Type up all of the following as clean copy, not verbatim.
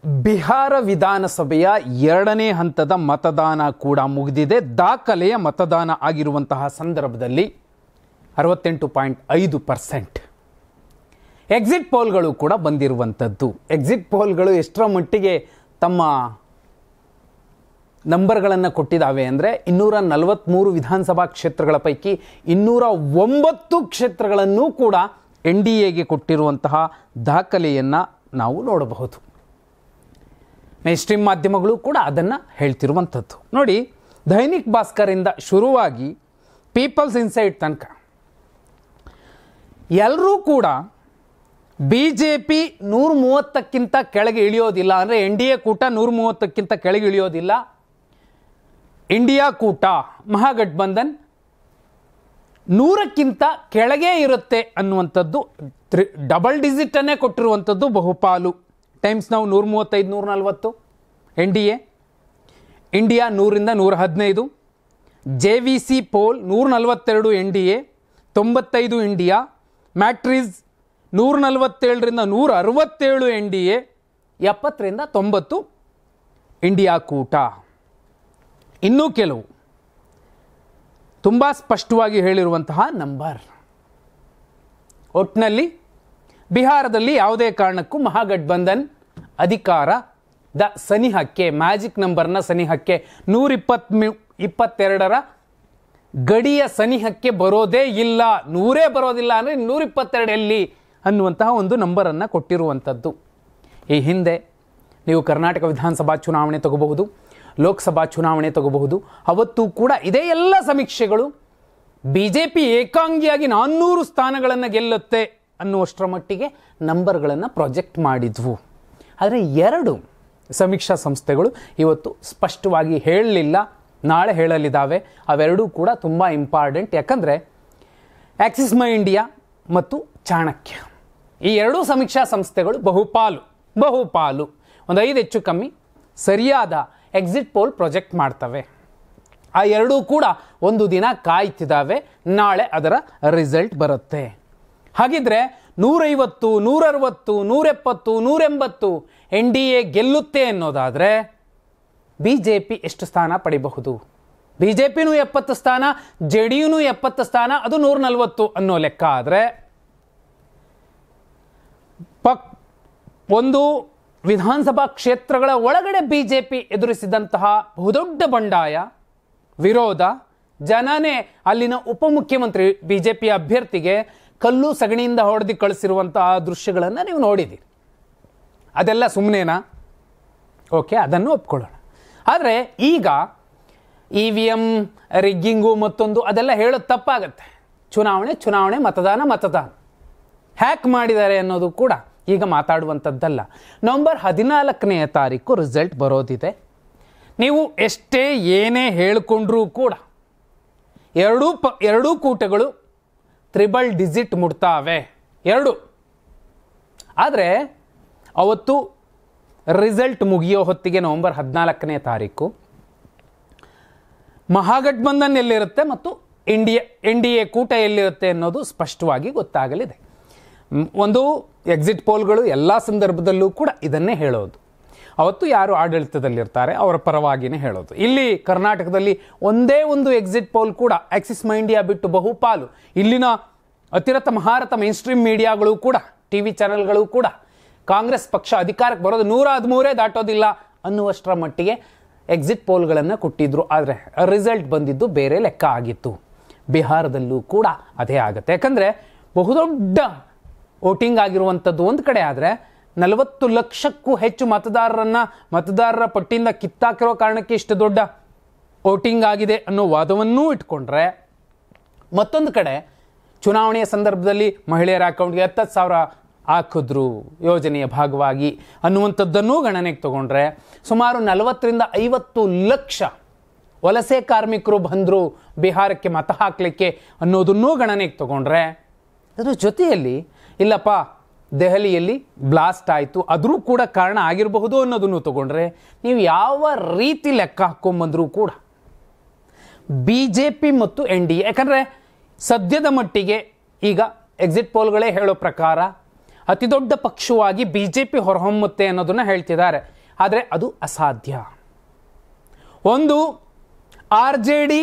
ಬಿಹಾರ ವಿಧಾನಸಭೆಯ ಎರಡನೇ ಹಂತದ ಮತದಾನ ಕೂಡ ಮುಗಿದಿದೆ. ದಾಖಲೆಯ ಮತದಾನ ಆಗಿರುವಂತಹ ಸಂದರ್ಭದಲ್ಲಿ 68.5% ಎಕ್ಸಿಟ್ ಪೋಲ್ಗಳು ಕೂಡ ಬಂದಿರುವಂಥದ್ದು. ಎಕ್ಸಿಟ್ ಪೋಲ್ಗಳು ಎಷ್ಟರ ಮಟ್ಟಿಗೆ ತಮ್ಮ ನಂಬರ್ಗಳನ್ನು ಕೊಟ್ಟಿದ್ದಾವೆ ಅಂದರೆ 243 ವಿಧಾನಸಭಾ ಕ್ಷೇತ್ರಗಳ ಪೈಕಿ 209 ಕ್ಷೇತ್ರಗಳನ್ನು ಕೂಡ NDAಗೆ ಕೊಟ್ಟಿರುವಂತಹ ದಾಖಲೆಯನ್ನು ನಾವು ನೋಡಬಹುದು. ಮೇನ್‌ಸ್ಟ್ರೀಮ್ ಮಾಧ್ಯಮಗಳು ಕೂಡ ಅದನ್ನು ಹೇಳ್ತಿರುವಂಥದ್ದು. ನೋಡಿ, ದೈನಿಕ್ ಭಾಸ್ಕರಿಂದ ಶುರುವಾಗಿ ಪೀಪಲ್ಸ್ ಇನ್ಸೈಡ್ ತನಕ ಎಲ್ಲರೂ ಕೂಡ BJP 130ಕ್ಕಿಂತ ಕೆಳಗೆ ಇಳಿಯೋದಿಲ್ಲ, ಅಂದರೆ NDA ಕೂಟ 130ಕ್ಕಿಂತ ಕೆಳಗೆ ಇಳಿಯೋದಿಲ್ಲ, ಇಂಡಿಯಾ ಕೂಟ ಮಹಾಗಠಬಂಧನ್ 100ಕ್ಕಿಂತ ಕೆಳಗೆ ಇರುತ್ತೆ ಅನ್ನುವಂಥದ್ದು ಡಬಲ್ ಡಿಜಿಟನ್ನೇ ಕೊಟ್ಟಿರುವಂಥದ್ದು ಬಹುಪಾಲು. ಟೈಮ್ಸ್ ನಾವು 135 140 NDA, ಇಂಡಿಯಾ 100ರಿಂದ 115, JVC poll 142 NDA, 95 India, Matrize 147ರಿಂದ 167 NDA, 70ರಿಂದ 90 ಇಂಡಿಯಾ ಕೂಟ. ಇನ್ನೂ ಕೆಲವು ತುಂಬ ಸ್ಪಷ್ಟವಾಗಿ ಹೇಳಿರುವಂತಹ ನಂಬರ್. ಒಟ್ಟಿನಲ್ಲಿ ಬಿಹಾರದಲ್ಲಿ ಯಾವುದೇ ಕಾರಣಕ್ಕೂ ಮಹಾಗಠಬಂಧನ್ ಅಧಿಕಾರದ ಸನಿಹಕ್ಕೆ, ಮ್ಯಾಜಿಕ್ ನಂಬರ್ನ ಸನಿಹಕ್ಕೆ 122ರ ಗಡಿಯ ಸನಿಹಕ್ಕೆ ಬರೋದೇ ಇಲ್ಲ. 100 ಬರೋದಿಲ್ಲ ಅಂದರೆ 122 ಎಲ್ಲಿ ಅನ್ನುವಂತಹ ಒಂದು ನಂಬರನ್ನು ಕೊಟ್ಟಿರುವಂಥದ್ದು. ಈ ಹಿಂದೆ ನೀವು ಕರ್ನಾಟಕ ವಿಧಾನಸಭಾ ಚುನಾವಣೆ ತಗೋಬಹುದು, ಲೋಕಸಭಾ ಚುನಾವಣೆ ತಗೋಬಹುದು. ಅವತ್ತು ಕೂಡ ಇದೇ ಎಲ್ಲ ಸಮೀಕ್ಷೆಗಳು BJP ಏಕಾಂಗಿಯಾಗಿ 400 ಸ್ಥಾನಗಳನ್ನು ಗೆಲ್ಲುತ್ತೆ ಅನ್ನುವಷ್ಟರ ಮಟ್ಟಿಗೆ ನಂಬರ್ಗಳನ್ನು ಪ್ರೊಜೆಕ್ಟ್ ಮಾಡಿದ್ವು. ಆದರೆ 2 ಸಮೀಕ್ಷಾ ಸಂಸ್ಥೆಗಳು ಇವತ್ತು ಸ್ಪಷ್ಟವಾಗಿ ಹೇಳಲಿಲ್ಲ, ನಾಳೆ ಹೇಳಲಿದ್ದಾವೆ. ಅವೆರಡೂ ಕೂಡ ತುಂಬ ಇಂಪಾರ್ಟೆಂಟ್. ಯಾಕಂದರೆ ಆಕ್ಸಿಸ್ ಮೈ ಇಂಡಿಯಾ ಮತ್ತು ಚಾಣಕ್ಯ, ಈ 2 ಸಮೀಕ್ಷಾ ಸಂಸ್ಥೆಗಳು ಬಹುಪಾಲು ಒಂದು 5 ಹೆಚ್ಚು ಕಮ್ಮಿ ಸರಿಯಾದ ಎಕ್ಸಿಟ್ ಪೋಲ್ ಪ್ರೊಜೆಕ್ಟ್ ಮಾಡ್ತವೆ. ಆ 2 ಕೂಡ ಒಂದು ದಿನ ಕಾಯ್ತಿದ್ದಾವೆ, ನಾಳೆ ಅದರ ರಿಸಲ್ಟ್ ಬರುತ್ತೆ. ಹಾಗಿದ್ರೆ 150 160 170 180 NDA ಗೆಲ್ಲುತ್ತೆ ಅನ್ನೋದಾದರೆ BJP ಎಷ್ಟು ಸ್ಥಾನ ಪಡಿಬಹುದು? BJPನೂ 70 ಸ್ಥಾನ, JDUನೂ 70 ಸ್ಥಾನ, ಅದು 140 ಅನ್ನೋ ಲೆಕ್ಕ ಆದರೆ ಒಂದು ವಿಧಾನಸಭಾ ಕ್ಷೇತ್ರಗಳ ಒಳಗಡೆ BJP ಎದುರಿಸಿದಂತಹ ಬಹುದೊಡ್ಡ ಬಂಡಾಯ, ವಿರೋಧ, ಜನನೇ ಅಲ್ಲಿನ ಉಪಮುಖ್ಯಮಂತ್ರಿ BJP ಅಭ್ಯರ್ಥಿಗೆ ಕಲ್ಲು ಸಗಣಿಯಿಂದ ಹೊಡೆದು ಕಳಿಸಿರುವಂತಹ ದೃಶ್ಯಗಳನ್ನು ನೀವು ನೋಡಿದ್ದೀರಿ. ಅದೆಲ್ಲ ಸುಮ್ಮನೆನಾ? ಓಕೆ, ಅದನ್ನು ಒಪ್ಕೊಳ್ಳೋಣ. ಆದರೆ ಈಗ EVM ರಿಗ್ಗಿಂಗು ಮತ್ತೊಂದು ಅದೆಲ್ಲ ಹೇಳೋದು ತಪ್ಪಾಗತ್ತೆ. ಚುನಾವಣೆ, ಮತದಾನ ಹ್ಯಾಕ್ ಮಾಡಿದ್ದಾರೆ ಅನ್ನೋದು ಕೂಡ ಈಗ ಮಾತಾಡುವಂಥದ್ದಲ್ಲ. ನವೆಂಬರ್ 14ನೇ ತಾರೀಕು ರಿಸಲ್ಟ್ ಬರೋದಿದೆ. ನೀವು ಎಷ್ಟೇ ಏನೇ ಹೇಳಿಕೊಂಡ್ರೂ ಕೂಡ ಎರಡೂ ಕೂಟಗಳು ತ್ರಿಬಲ್ ಡಿಜಿಟ್ ಮುಟ್ತಾವೆ, 2. ಆದರೆ ಅವತ್ತು ರಿಸಲ್ಟ್ ಮುಗಿಯೋ ಹೊತ್ತಿಗೆ ನವೆಂಬರ್ 14ನೇ ತಾರೀಕು ಮಹಾಗಠಬಂಧನ್ ಎಲ್ಲಿರುತ್ತೆ ಮತ್ತು NDA ಕೂಟ ಎಲ್ಲಿರುತ್ತೆ ಅನ್ನೋದು ಸ್ಪಷ್ಟವಾಗಿ ಗೊತ್ತಾಗಲಿದೆ. ಒಂದು ಎಕ್ಸಿಟ್ ಪೋಲ್ಗಳು ಎಲ್ಲ ಸಂದರ್ಭದಲ್ಲೂ ಕೂಡ ಇದನ್ನೇ ಹೇಳೋದು. ಅವತ್ತು ಯಾರು ಆಡಳಿತದಲ್ಲಿರ್ತಾರೆ ಅವರ ಪರವಾಗಿಯೇ ಹೇಳೋದು. ಇಲ್ಲಿ ಕರ್ನಾಟಕದಲ್ಲಿ ಒಂದೇ ಒಂದು ಎಕ್ಸಿಟ್ ಪೋಲ್ ಕೂಡ ಆಕ್ಸಿಸ್ ಮೈ ಇಂಡಿಯಾ ಬಿಟ್ಟು ಬಹುಪಾಲು ಇಲ್ಲಿನ ಅತಿರಥ ಮಹಾರಥ ಮೇನ್‌ಸ್ಟ್ರೀಮ್ ಮೀಡಿಯಾಗಳು ಕೂಡ, TV ಚಾನೆಲ್ಗಳು ಕೂಡ ಕಾಂಗ್ರೆಸ್ ಪಕ್ಷ ಅಧಿಕಾರಕ್ಕೆ ಬರೋದು 113 ದಾಟೋದಿಲ್ಲ ಅನ್ನುವಷ್ಟರ ಮಟ್ಟಿಗೆ ಎಕ್ಸಿಟ್ ಪೋಲ್ಗಳನ್ನು ಕೊಟ್ಟಿದ್ರು. ಆದರೆ ರಿಸಲ್ಟ್ ಬಂದಿದ್ದು ಬೇರೆ ಲೆಕ್ಕ ಆಗಿತ್ತು. ಬಿಹಾರದಲ್ಲೂ ಕೂಡ ಅದೇ ಆಗುತ್ತೆ. ಯಾಕಂದರೆ ಬಹುದೊಡ್ಡ ವೋಟಿಂಗ್ ಆಗಿರುವಂಥದ್ದು ಒಂದು ಕಡೆ ಆದರೆ 40 ಲಕ್ಷಕ್ಕೂ ಹೆಚ್ಚು ಮತದಾರರ ಪಟ್ಟಿಯಿಂದ ಕಿತ್ತಾಕಿರೋ ಕಾರಣಕ್ಕೆ ಇಷ್ಟು ದೊಡ್ಡ ವೋಟಿಂಗ್ ಆಗಿದೆ ಅನ್ನೋ ವಾದವನ್ನೂ ಇಟ್ಕೊಂಡ್ರೆ, ಮತ್ತೊಂದು ಕಡೆ ಚುನಾವಣೆಯ ಸಂದರ್ಭದಲ್ಲಿ ಮಹಿಳೆಯರ ಅಕೌಂಟ್ಗೆ 70,000 ಹಾಕಿದ್ರು ಯೋಜನೆಯ ಭಾಗವಾಗಿ ಅನ್ನುವಂಥದ್ದನ್ನೂ ಗಣನೆಗೆ ತಗೊಂಡ್ರೆ, ಸುಮಾರು 40ರಿಂದ 50 ಲಕ್ಷ ವಲಸೆ ಕಾರ್ಮಿಕರು ಬಂದರು ಬಿಹಾರಕ್ಕೆ ಮತ ಹಾಕಲಿಕ್ಕೆ ಅನ್ನೋದನ್ನೂ ಗಣನೆಗೆ ತಗೊಂಡ್ರೆ, ಅದ್ರ ಜೊತೆಯಲ್ಲಿ ಇಲ್ಲಪ್ಪ ದೆಹಲಿಯಲ್ಲಿ ಬ್ಲಾಸ್ಟ್ ಆಯಿತು, ಅದರೂ ಕೂಡ ಕಾರಣ ಆಗಿರಬಹುದು ಅನ್ನೋದನ್ನು ತಗೊಂಡ್ರೆ, ನೀವು ಯಾವ ರೀತಿ ಲೆಕ್ಕ ಹಾಕ್ಕೊಂಬಂದರೂ ಕೂಡ BJP ಮತ್ತು NDA, ಯಾಕಂದರೆ ಸದ್ಯದ ಮಟ್ಟಿಗೆ ಈಗ ಎಕ್ಸಿಟ್ ಪೋಲ್ಗಳೇ ಹೇಳೋ ಪ್ರಕಾರ ಅತಿ ದೊಡ್ಡ ಪಕ್ಷವಾಗಿ ಬಿಜೆಪಿ ಹೊರಹೊಮ್ಮುತ್ತೆ ಅನ್ನೋದನ್ನ ಹೇಳ್ತಿದ್ದಾರೆ. ಆದರೆ ಅದು ಅಸಾಧ್ಯ. ಒಂದು RJD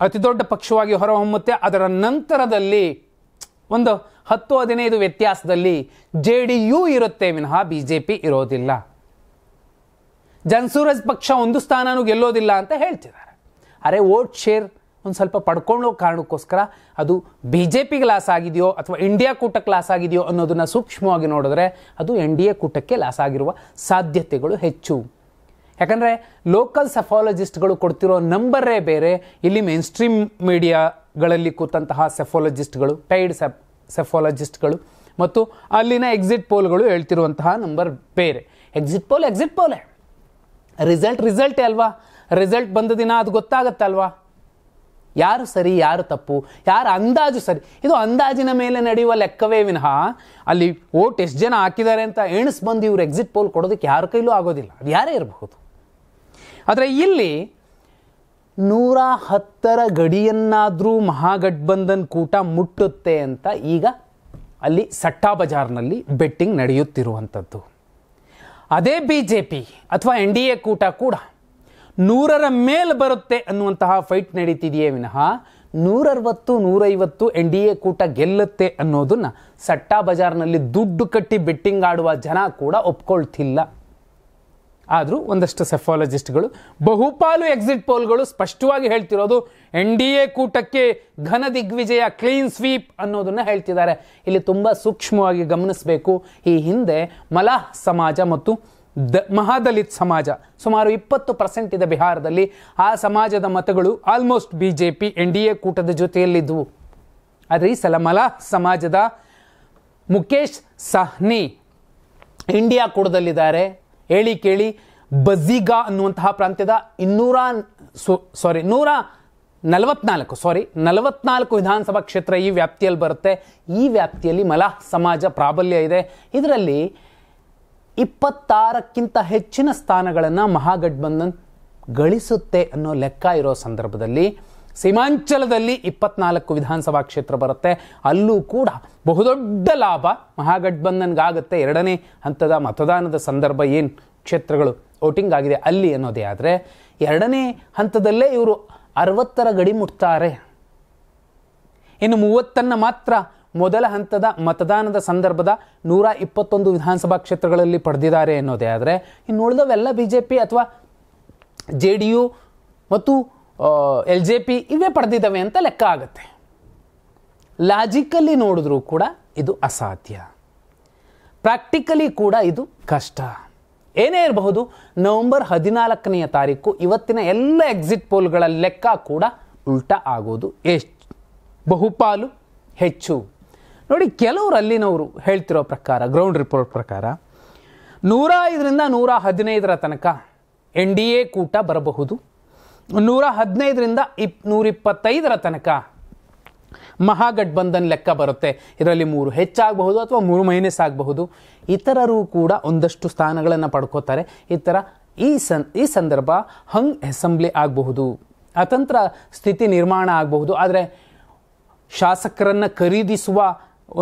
ಅತಿ ದೊಡ್ಡ ಪಕ್ಷವಾಗಿ ಹೊರಹೊಮ್ಮುತ್ತೆ, ಅದರ ನಂತರದಲ್ಲಿ ಒಂದು 10-15 ವ್ಯತ್ಯಾಸದಲ್ಲಿ JDU ಇರುತ್ತೆ ವಿನಃ ಬಿಜೆಪಿ ಇರೋದಿಲ್ಲ. ಜನಸೂರಜ್ ಪಕ್ಷ ಒಂದು ಸ್ಥಾನನೂ ಗೆಲ್ಲೋದಿಲ್ಲ ಅಂತ ಹೇಳ್ತಿದ್ದಾರೆ. ಅರೆ ವೋಟ್ ಶೇರ್ ಒಂದು ಸ್ವಲ್ಪ ಪಡ್ಕೊಳ್ಳೋ ಕಾರಣಕ್ಕೋಸ್ಕರ ಅದು ಬಿಜೆಪಿಗೆ ಲಾಸ್ ಆಗಿದೆಯೋ ಅಥವಾ ಇಂಡಿಯಾ ಕೂಟಕ್ಕೆ ಲಾಸ್ ಆಗಿದೆಯೋ ಅನ್ನೋದನ್ನ ಸೂಕ್ಷ್ಮವಾಗಿ ನೋಡಿದ್ರೆ ಅದು NDA ಕೂಟಕ್ಕೆ ಲಾಸ್ ಆಗಿರುವ ಸಾಧ್ಯತೆಗಳು ಹೆಚ್ಚು. ಯಾಕಂದರೆ ಲೋಕಲ್ ಸೆಫಾಲಜಿಸ್ಟ್ಗಳು ಕೊಡ್ತಿರೋ ನಂಬರೇ ಬೇರೆ, ಇಲ್ಲಿ ಮೇನ್ ಸ್ಟ್ರೀಮ್ ಮೀಡಿಯಾಗಳಲ್ಲಿ ಕೂತಂತಹ ಸೆಫಾಲಜಿಸ್ಟ್ಗಳು, ಪೇಯ್ಡ್ ಸೆಫಾಲಜಿಸ್ಟ್ಗಳು ಮತ್ತು ಅಲ್ಲಿನ ಎಕ್ಸಿಟ್ ಪೋಲ್ಗಳು ಹೇಳ್ತಿರುವಂತಹ ನಂಬರ್ ಬೇರೆ. ಎಕ್ಸಿಟ್ ಪೋಲೇ ರಿಸಲ್ಟೇ ಅಲ್ವಾ. ರಿಸಲ್ಟ್ ಬಂದ ದಿನ ಅದು ಗೊತ್ತಾಗತ್ತಲ್ವಾ, ಯಾರು ಸರಿ ಯಾರು ತಪ್ಪು, ಯಾರು ಅಂದಾಜು ಸರಿ. ಇದು ಅಂದಾಜಿನ ಮೇಲೆ ನಡೆಯುವ ಲೆಕ್ಕವೇ ವಿನಃ ಅಲ್ಲಿ ವೋಟ್ ಎಷ್ಟು ಜನ ಹಾಕಿದ್ದಾರೆ ಅಂತ ಎಣಿಸ್ಬಂದು ಇವರು ಎಕ್ಸಿಟ್ ಪೋಲ್ ಕೊಡೋದಕ್ಕೆ ಯಾರ ಕೈಲೂ ಆಗೋದಿಲ್ಲ, ಅದು ಯಾರೇ ಇರಬಹುದು. ಆದರೆ ಇಲ್ಲಿ 110ರ ಗಡಿಯನ್ನಾದರೂ ಮಹಾಗಠಬಂಧನ್ ಕೂಟ ಮುಟ್ಟುತ್ತೆ ಅಂತ ಈಗ ಅಲ್ಲಿ ಸಟ್ಟಾ ಬಜಾರ್ನಲ್ಲಿ ಬೆಟ್ಟಿಂಗ್ ನಡೆಯುತ್ತಿರುವಂಥದ್ದು. ಅದೇ ಬಿಜೆಪಿ ಅಥವಾ NDA ಕೂಟ ಕೂಡ 100ರ ಮೇಲೆ ಬರುತ್ತೆ ಅನ್ನುವಂತಹ ಫೈಟ್ ನಡೀತಿದೆಯೇ ವಿನಃ 160-150 NDA ಕೂಟ ಗೆಲ್ಲುತ್ತೆ ಅನ್ನೋದನ್ನ ಸಟ್ಟಾ ಬಜಾರ್ನಲ್ಲಿ ದುಡ್ಡು ಕಟ್ಟಿ ಬೆಟ್ಟಿಂಗ್ ಆಡುವ ಜನ ಕೂಡ ಒಪ್ಕೊಳ್ತಿಲ್ಲ. ಆದರೂ ಒಂದಷ್ಟು ಸೆಫಾಲಜಿಸ್ಟ್ಗಳು, ಬಹುಪಾಲು ಎಕ್ಸಿಟ್ ಪೋಲ್ಗಳು ಸ್ಪಷ್ಟವಾಗಿ ಹೇಳ್ತಿರೋದು NDA ಕೂಟಕ್ಕೆ ಘನ ದಿಗ್ವಿಜಯ, ಕ್ಲೀನ್ ಸ್ವೀಪ್ ಅನ್ನೋದನ್ನ ಹೇಳ್ತಿದ್ದಾರೆ. ಇಲ್ಲಿ ತುಂಬ ಸೂಕ್ಷ್ಮವಾಗಿ ಗಮನಿಸಬೇಕು. ಈ ಹಿಂದೆ ಮಲಾಹ್ ಸಮಾಜ ಮತ್ತು ಮಹಾದಲಿತ್ ಸಮಾಜ ಸುಮಾರು 20% ಇದೆ ಬಿಹಾರದಲ್ಲಿ. ಆ ಸಮಾಜದ ಮತಗಳು ಆಲ್ಮೋಸ್ಟ್ ಬಿಜೆಪಿ NDA ಕೂಟದ ಜೊತೆಯಲ್ಲಿದ್ದವು. ಆದರೆ ಈ ಸಲ ಮಲಾಹ್ ಸಮಾಜದ ಮುಕೇಶ್ ಸಾಹ್ನಿ ಇಂಡಿಯಾ ಕೂಟದಲ್ಲಿದ್ದಾರೆ. ಹೇಳಿ ಕೇಳಿ, ಬಝಿಗಾ ಅನ್ನುವಂತಹ ಪ್ರಾಂತ್ಯದ 144 ವಿಧಾನಸಭಾ ಕ್ಷೇತ್ರ ಈ ವ್ಯಾಪ್ತಿಯಲ್ಲಿ ಬರುತ್ತೆ. ಈ ವ್ಯಾಪ್ತಿಯಲ್ಲಿ ಮಲಾಹ್ ಸಮಾಜ ಪ್ರಾಬಲ್ಯ ಇದೆ. ಇದರಲ್ಲಿ 26ಕ್ಕಿಂತ ಹೆಚ್ಚಿನ ಸ್ಥಾನಗಳನ್ನು ಮಹಾಗಠಬಂಧನ್ ಗಳಿಸುತ್ತೆ ಅನ್ನೋ ಲೆಕ್ಕ ಇರೋ ಸಂದರ್ಭದಲ್ಲಿ ಸೀಮಾಂಚಲದಲ್ಲಿ 24 ವಿಧಾನಸಭಾ ಕ್ಷೇತ್ರ ಬರುತ್ತೆ. ಅಲ್ಲೂ ಕೂಡ ಬಹುದೊಡ್ಡ ಲಾಭ ಮಹಾಗಠಬಂಧನ್ಗಾಗುತ್ತೆ. 2ನೇ ಹಂತದ ಮತದಾನದ ಸಂದರ್ಭ ಏನು ಕ್ಷೇತ್ರಗಳು ವೋಟಿಂಗ್ ಆಗಿದೆ ಅಲ್ಲಿ ಅನ್ನೋದೇ. ಆದರೆ 2ನೇ ಹಂತದಲ್ಲೇ ಇವರು 60ರ ಗಡಿ ಮುಟ್ತಾರೆ. ಇನ್ನು 30ನ್ನು ಮಾತ್ರ ಮೊದಲ ಹಂತದ ಮತದಾನದ ಸಂದರ್ಭದ 121 ವಿಧಾನಸಭಾ ಕ್ಷೇತ್ರಗಳಲ್ಲಿ ಪಡೆದಿದ್ದಾರೆ ಅನ್ನೋದೇ. ಆದರೆ ಇನ್ನು ಉಳಿದವೆಲ್ಲ ಬಿಜೆಪಿ ಅಥವಾ JDU ಮತ್ತು LJP ಇವೇ ಪಡೆದಿದ್ದಾವೆ ಅಂತ ಲೆಕ್ಕ ಆಗುತ್ತೆ. ಲಾಜಿಕಲಿ ನೋಡಿದ್ರೂ ಕೂಡ ಇದು ಅಸಾಧ್ಯ, ಪ್ರಾಕ್ಟಿಕಲಿ ಕೂಡ ಇದು ಕಷ್ಟ. ಏನೇ ಇರಬಹುದು, ನವೆಂಬರ್ 14ನೇ ತಾರೀಕು ಇವತ್ತಿನ ಎಲ್ಲ ಎಕ್ಸಿಟ್ ಪೋಲ್ಗಳ ಲೆಕ್ಕ ಕೂಡ ಉಲ್ಟಾ ಆಗೋದು ಬಹುಪಾಲು ಹೆಚ್ಚು. ನೋಡಿ, ಕೆಲವರು ಅಲ್ಲಿನವರು ಹೇಳ್ತಿರೋ ಪ್ರಕಾರ, ಗ್ರೌಂಡ್ ರಿಪೋರ್ಟ್ ಪ್ರಕಾರ 105ರಿಂದ 115ರ ತನಕ NDA ಕೂಟ ಬರಬಹುದು. 115ರಿಂದ 125ರ ತನಕ ಮಹಾಗಠಬಂಧನ್ ಲೆಕ್ಕ ಬರುತ್ತೆ. ಇದರಲ್ಲಿ 3 ಹೆಚ್ಚಾಗಬಹುದು ಅಥವಾ 3 ಮೈನಸ್ ಆಗಬಹುದು. ಇತರರು ಕೂಡ ಒಂದಷ್ಟು ಸ್ಥಾನಗಳನ್ನು ಪಡ್ಕೋತಾರೆ. ಈ ಸಂದರ್ಭ ಹಂಗ್ ಅಸೆಂಬ್ಲಿ ಆಗಬಹುದು, ಅತಂತ್ರ ಸ್ಥಿತಿ ನಿರ್ಮಾಣ ಆಗಬಹುದು. ಆದರೆ ಶಾಸಕರನ್ನು ಖರೀದಿಸುವ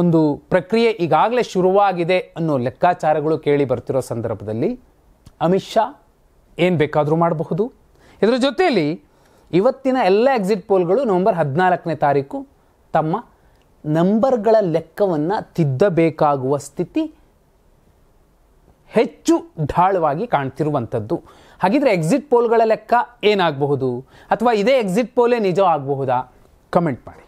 ಒಂದು ಪ್ರಕ್ರಿಯೆ ಈಗಾಗಲೇ ಶುರುವಾಗಿದೆ ಅನ್ನೋ ಲೆಕ್ಕಾಚಾರಗಳು ಕೇಳಿ ಬರ್ತಿರೋ ಸಂದರ್ಭದಲ್ಲಿ ಅಮಿತ್ ಶಾ ಏನು ಬೇಕಾದರೂ ಮಾಡಬಹುದು. ಇದರ ಜೊತೆಯಲ್ಲಿ ಇವತ್ತಿನ ಎಲ್ಲ ಎಕ್ಸಿಟ್ ಪೋಲ್ಗಳು ನವೆಂಬರ್ 14ನೇ ತಾರೀಕು ತಮ್ಮ ನಂಬರ್ಗಳ ಲೆಕ್ಕವನ್ನು ತಿದ್ದಬೇಕಾಗುವ ಸ್ಥಿತಿ ಹೆಚ್ಚು ಢಾಳವಾಗಿ ಕಾಣ್ತಿರುವಂಥದ್ದು. ಹಾಗಿದ್ರೆ ಎಕ್ಸಿಟ್ ಪೋಲ್ಗಳ ಲೆಕ್ಕ ಏನಾಗಬಹುದು, ಅಥವಾ ಇದೇ ಎಕ್ಸಿಟ್ ಪೋಲೇ ನಿಜ ಆಗಬಹುದಾ? ಕಮೆಂಟ್ ಮಾಡಿ.